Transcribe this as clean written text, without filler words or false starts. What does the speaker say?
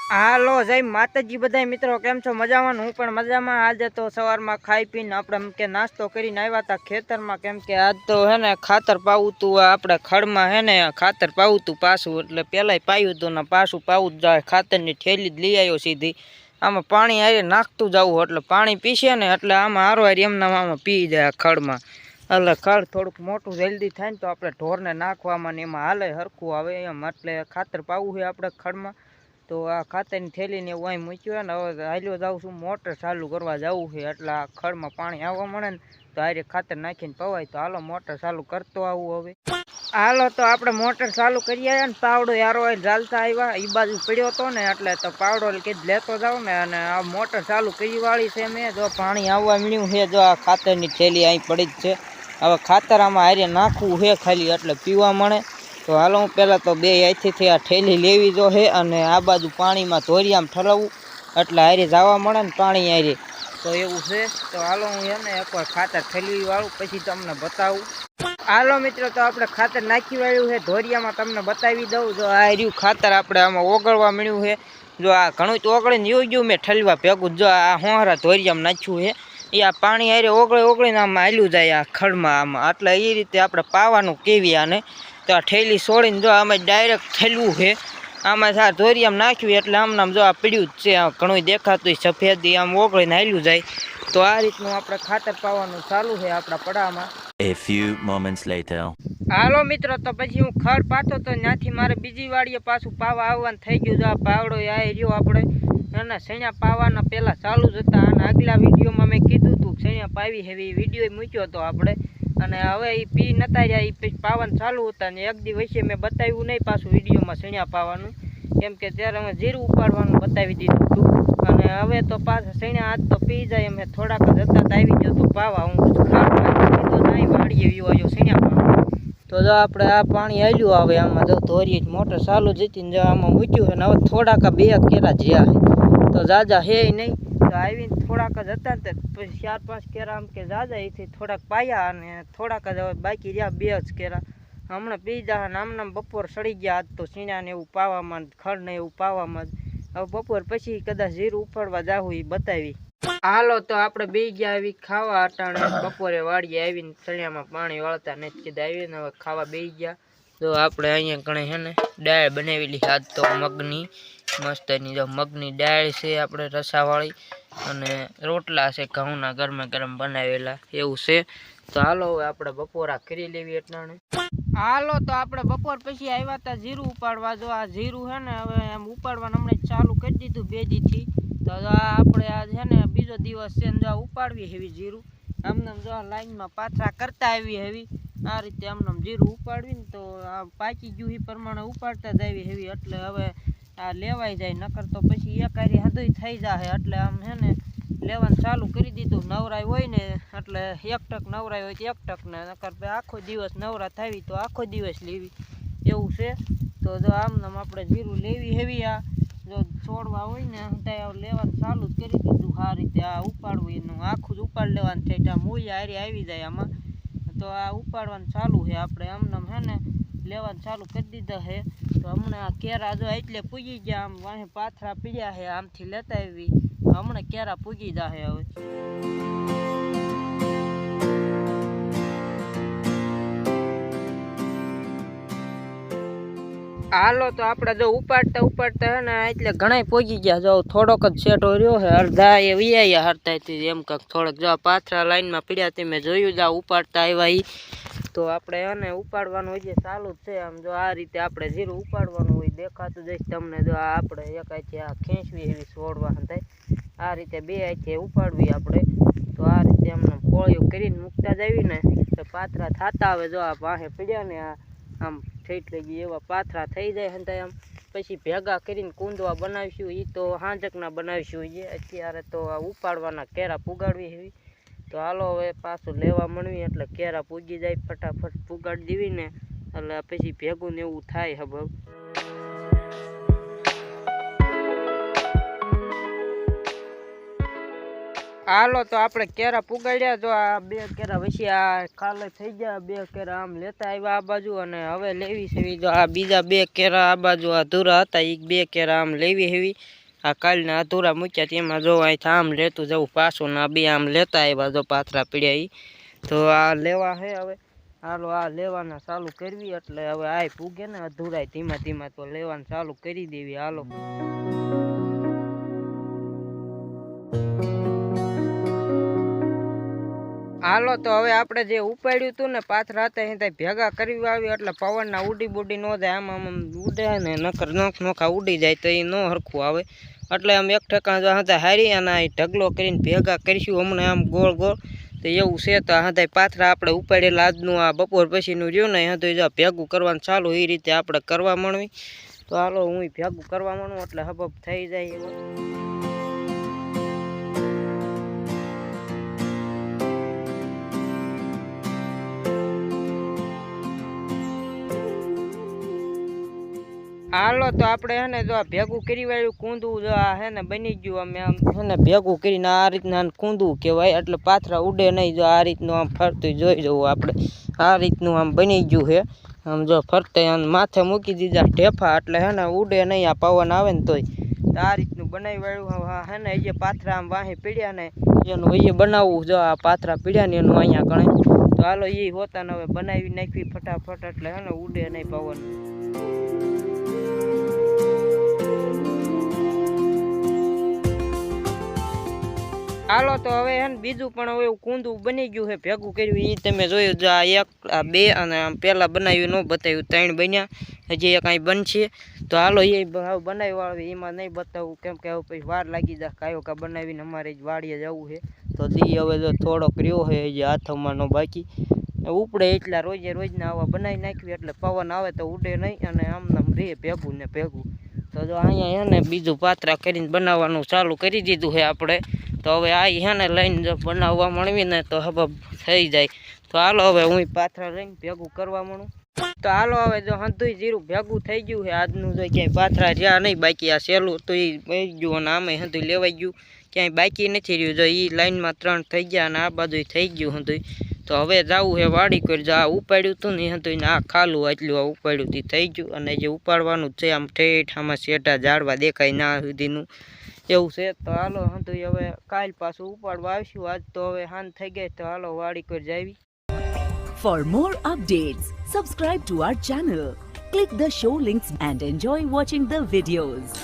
હાલો જય માતાજી બધા મિત્રો, કેમ છો? મજામાં? હું પણ મજામાં। આજે તો સવારમાં ખાઈ પીને આપણે કે નાસ્તો કરીને આવ્યા હતા ખેતરમાં, કેમ કે આજ તો હે ને ખાતર પાવું તું આપણે ખડમાં, હે ને ખાતર પાવું તું પાછું, એટલે પહેલાંય પાયું હતું ને પાછું પાવું જ જાય। ખાતરની થેલી જ લઈ આવ્યો સીધી। આમાં પાણી હારે નાખતું જવું, એટલે પાણી પીશે ને એટલે આમાં હારો હારી એમના આમાં પી જાય ખડમાં। એટલે ખડ થોડુંક મોટું જલ્દી થાય ને તો આપણે ઢોરને નાખવામાં ને એમાં હાલે હરખું આવે એમ, એટલે ખાતર પાવું છે આપણે ખડમાં। તો આ ખાતરની થેલીને એવું અહીં મૂક્યું ને હવે હાલ્યો જાઉં છું, મોટર ચાલુ કરવા જવું છે, એટલે આ ખડમાં પાણી આવવા મળે ને તો હારે ખાતર નાખીને પવાય। તો હાલો મોટર ચાલુ કરતો આવું હવે। હાલો તો આપણે મોટર ચાલુ કરી આવ્યા ને પાવડો યારો ચાલતા આવ્યા, એ બાજુ પડ્યો હતો ને એટલે તો પાવડો કીધું લેતો જાવ ને, અને આ મોટર ચાલુ કરી વાળી છે મેં। જો પાણી આવવા મળ્યું છે, જો આ ખાતરની થેલી અહીં પડી જ છે। હવે ખાતર આમાં હારે નાખવું છે ખાલી, એટલે પીવા મળે। તો હાલો હું પહેલાં તો બે અહીંથી આ થેલી લેવી જો છે, અને આ બાજુ પાણીમાં ધોરિયામાં ઠરાવવું એટલે હારે જવા મળે ને પાણી હારે, તો એવું છે। તો હાલો હું એને એકવાર ખાતર ઠેલવી વાળું પછી તમને બતાવું। હાલો મિત્રો, તો આપણે ખાતર નાખી વાળ્યું છે ધોરિયામાં, તમને બતાવી દઉં। જો આ રહ્યું ખાતર આપણે આમાં ઓગળવા મળ્યું છે। જો આ ઘણું તો ઓગળીને યોઈ ગયું મેં ઠલવા ભેગું। જો આ હોહરા ધોરિયામાં નાખ્યું છે, એ આ પાણી હારે ઓગળીને આમાં હાલ્યું જાય આ ખડમાં આમાં, એટલે એ રીતે આપણે પાવાનું કેવી આને। તો આ ઠેલી છોડીને જો આમાં ડાયરેક્ટ ઠેલવું છે, આમાં આ ધોરિયામાં નાખ્યું એટલે આમ નામ જો આ પીડ્યું જ છે, ઘણું દેખાતું સફેદી આમ ઓગળીને હાલ્યું જાય। તો આ રીતનું આપણે ખાતર પાવાનું ચાલુ છે આપણા પડામાં। A few moments later. હાલો મિત્રો, તો પછી હું ખડ પાતો તો ત્યાંથી મારે બીજી વાડીએ પાછું પાવા આવવાનું થઈ ગયું। જો આ પાવડો આ રહ્યો આપણે એના સણ્યા પાવાના પહેલાં ચાલુ જ હતા, અને આગલા વિડીયોમાં મેં કીધું હતું સણ્યા પાવી હેવી વિડીયો મૂક્યો હતો આપણે, અને હવે એ પી નતા રહ્યા, એ પછી પાવાનું ચાલુ હતા ને એક દી વચ્ચે મેં બતાવ્યું નહીં પાછું વિડીયોમાં સણ્યા પાવાનું, કેમ કે ત્યારે અમે જીરું ઉપાડવાનું બતાવી દીધું હતું। અને હવે તો પાછા સણ્યા આજ તો પી જાય, અમે થોડાક જ હતા તો આવી ગયો તો પાવા, હું તો નહીં વાળીએ એવો આવ્યો સણ્યા પાવા। તો જો આપણે આ પાણી હાલ્યું આવે આમાં, જો ધોરી મોટર ચાલુ જતી ને જો આમાં મૂક્યું છે ને હવે થોડાક બે કેરા જ્યાં છે, તો જાજા હે નહીં, તો આવીને થોડાક જ હતા ને પછી 4-5 કેરા આમ કે જાજા એથી થોડાક પાયા, અને થોડાક જ હવે બાકી રહ્યા 2 જ કેરા હમણાં પી જા ને આમનામ બપોર સડી ગયા આજ તો સીણા ને એવું પાવામાં, ખડ ને એવું પાવામાં। હવે બપોર પછી કદાચ જીરું ઉપાડવા જાવું એ બતાવી। હાલો તો આપણે બે ગયા આવી ખાવા અટાણે, બપોરે વાડીએ આવીને સળિયામાં પાણી વાળતા નથી કીધું આવીને હવે ખાવા બે ગયા। જો આપણે અહીંયા ગણે છે ને દાળ બનાવેલી આજ તો મગની મસ્તની, જો મગની દાળ છે આપણે રસાવાળી, અને રોટલા છે ઘઉંના ગરમે ગરમ બનાવેલા એવું છે। તો હાલો હવે આપણે બપોરા કરી લેવી અટાણે। હાલો તો આપણે બપોર પછી આવ્યા હતા જીરું ઉપાડવા। જો આ જીરું છે ને હવે એમ ઉપાડવાનું હમણાં ચાલુ કરી દીધું 2 દીથી। તો આપણે આ છે ને બીજો દિવસ છે ને જો ઉપાડવી હેવી જીરું આમને જો લાઈનમાં પાથરા કરતા આવી હેવી, આ રીતે આમને જીરું ઉપાડવી ને તો આ પાકી ગયું એ પ્રમાણે ઉપાડતા જ આવી હેવી, એટલે હવે આ લેવાઈ જાય, નકર તો પછી એક હારી હદય થઈ જાય, એટલે આમ છે ને લેવાનું ચાલુ કરી દીધું। નવરાય હોય ને એટલે એક ટક નવરાય હોય તો એક ટક ને, નકર આખો દિવસ નવરા થાવી તો આખો દિવસ લેવી એવું છે। તો જો આમને આપણે જીરું લેવી હેવી, આ જો છોડવા હોય ને ત્યાં લેવાનું ચાલુ જ કરી દીધું। આ રીતે આ ઉપાડવું એનું આખું જ ઉપાડ લેવાનું છે, ત્યાં મૂળિયા હારી આવી જાય આમાં, તો આ ઉપાડવાનું ચાલુ છે આપણે આમને હે ને લેવાનું ચાલુ કરી દીધા છે। તો હમણાં આ કેરા જો એટલે પૂગી ગયા, આમ વાહે પાથરા પીડ્યા છે, આમથી લેતા આવી હમણાં કેરા પૂગી જાહે હવે। હાલો તો આપણે જો ઉપાડતા ઉપાડતા હે ને એટલે ઘણા પોગી ગયા, જો થોડોક જ સેટો રહ્યો છે, અડધા એ વિયા હરતાથી એમ કંઈક થોડોક જો પાથરા લાઈનમાં પીડ્યા તે મેં જોયું જા ઉપાડતા આવ્યા એ। તો આપણે એને ઉપાડવાનું હોય ચાલુ જ છે, આમ જો આ રીતે આપણે જીરું ઉપાડવાનું હોય દેખાતું જઈશ તમને। જો આ આપણે એક હાથે આ ખેંચવી એવી છોડવા થાય, આ રીતે 2 હાથે ઉપાડવી આપણે, તો આ રીતે અમને પોળિયું કરીને મૂકતા જ આવી ને તો પાથરા થતા આવે। જો આ વાહે પીડ્યા ને આ આમ ઠેઠ લઈ એવા પાથરા થઈ જાય હંતાય આમ, પછી ભેગા કરીને કૂંદવા બનાવીશું, એ તો હાંજકના બનાવીશું, એ અત્યારે તો આ ઉપાડવાના કેરા પુગાડવી એવી। તો હાલો હવે પાછું લેવા મળવી એટલે કેરા પૂગી જાય, ફટાફટ પુગાડી દેવી ને એટલે પછી ભેગું ને એવું થાય હબબ। હાલો તો આપણે કેરા પુગાડ્યા તો આ 2 કેરા પછી આ કાલે થઈ ગયા 2 કેરા આમ લેતા આવ્યા આ બાજુ અને હવે લેવી છે તો આ બીજા 2 કેરા આ બાજુ અધૂરા હતા એ 2 કેરા આમ લેવી હેવી આ કાલના અધૂરા મૂક્યા તેમાં જો અહીંથી આમ લેતું જવું પાછું ને આ 2 આમ લેતા આવ્યા જો પાથરા પીડ્યા ઈ તો આ લેવા હે હવે હાલો આ લેવાના ચાલુ કરવી એટલે હવે આ પૂગે ને અધૂરાય ધીમા ધીમા તો લેવાનું ચાલુ કરી દેવી હાલો હાલો તો હવે આપણે જે ઉપાડ્યું હતું ને પાથરા હતા એ ભેગા કરી આવી એટલે પવનના ઉડી બુડી ન જાય આમ આમ ઉડે ને નકર નોખા ઉડી જાય તો એ ન હરખું આવે એટલે આમ એક ઠેકાણ જો હતા હારી અને આ ઢગલો કરીને ભેગા કરીશું હમણાં આમ ગોળ ગોળ તો એવું છે તો હા પાથરા આપણે ઉપાડેલા આજનું આ બપોર પછીનું રહ્યું ને હતું જો ભેગું કરવાનું ચાલુ એ રીતે આપણે કરવા માંડવી તો હાલો હું ભેગું કરવા માંડું એટલે હબબ થઈ જાય એવો હાલો તો આપણે હે ને જો આ ભેગું કરી વાળ્યું કૂંદવું જો આ હે ને બની ગયું અમે આમ હે ને ભેગું કરીને આ રીતના કૂંદવું કહેવાય એટલે પાથરા ઉડે નહીં જો આ રીતનું આમ ફરતું જોઈ જવું આપણે આ રીતનું આમ બની ગયું છે આમ જો ફરતે આમ માથે મૂકી દીધા ઢેફા એટલે હે ને ઉડે નહીં આ પવન આવે ને તોય તો આ રીતનું બનાવી વાળ્યું હે ને એ પાથરા આમ વાહે પીડ્યા ને એનું એ બનાવવું જો આ પાથરા પીડ્યા ને એનું અહીંયા ગણે તો હાલો એ હોતા ને હવે બનાવી નાખવી ફટાફટ એટલે હે ને ઉડે નહીં પવન હાલો તો હવે હે ને બીજું પણ હવે એવું કૂંદું બની ગયું છે ભેગું કર્યું એ તમે જોયું જો આ 1 આ 2 અને આમ પહેલાં બનાવ્યું ન બતાવ્યું 3 બન્યા હજી એક અહીં બનશે તો હાલો એ બનાવી વાળવી એમાં નહીં બતાવું કેમ કે હવે પછી વાર લાગી જાય કાયો કા બનાવીને અમારે જ વાડીએ જવું છે તો દી હવે જો થોડોક રહ્યો છે જે હાથમાંનો બાકી ઉપડે એટલા રોજે રોજના આવા બનાવી નાખ્યું એટલે પવન આવે તો ઉડે નહીં અને આમ રે ભેગું ને ભેગું તો જો અહીંયા હે ને બીજું પાત્રા કરીને બનાવવાનું ચાલુ કરી દીધું છે આપણે તો હવે આ હે ને લઈને જો બનાવવા મળવી ને તો હબબ થઈ જાય તો હાલો હવે હું પાથરા લઈને ભેગું કરવા મળું તો હાલો હવે જો હંધુય જીરું ભેગું થઈ ગયું છે આજનું જો ક્યાંય પાથરા જ્યાં નહીં બાકી આ સહેલું તો એ બની ગયું અને આમે હંધુય લેવાઈ ગયું ક્યાંય બાકી નથી રહ્યું જો એ લાઈનમાં 3 થઈ ગયા અને આ બાજુ થઈ ગયું હંધુય તો હવે જવું છે વાડી કરી જો આ ઉપાડ્યું હતું ને હંધુય ને આ ખાલું આટલું આ ઉપાડ્યું તે થઈ ગયું અને જે ઉપાડવાનું છે આમ ઠેઠ આમાં શેઠા ઝાડવા દેખાય ના સુધીનું એવું છે તો હાલો હંધુય હવે કાલ પાછું ઉપાડવા આવીશું આજ તો હવે હાન થઈ ગઈ તો હાલો વાડી કરી જાવી For more updates, subscribe to our channel, click the show links and enjoy watching the videos.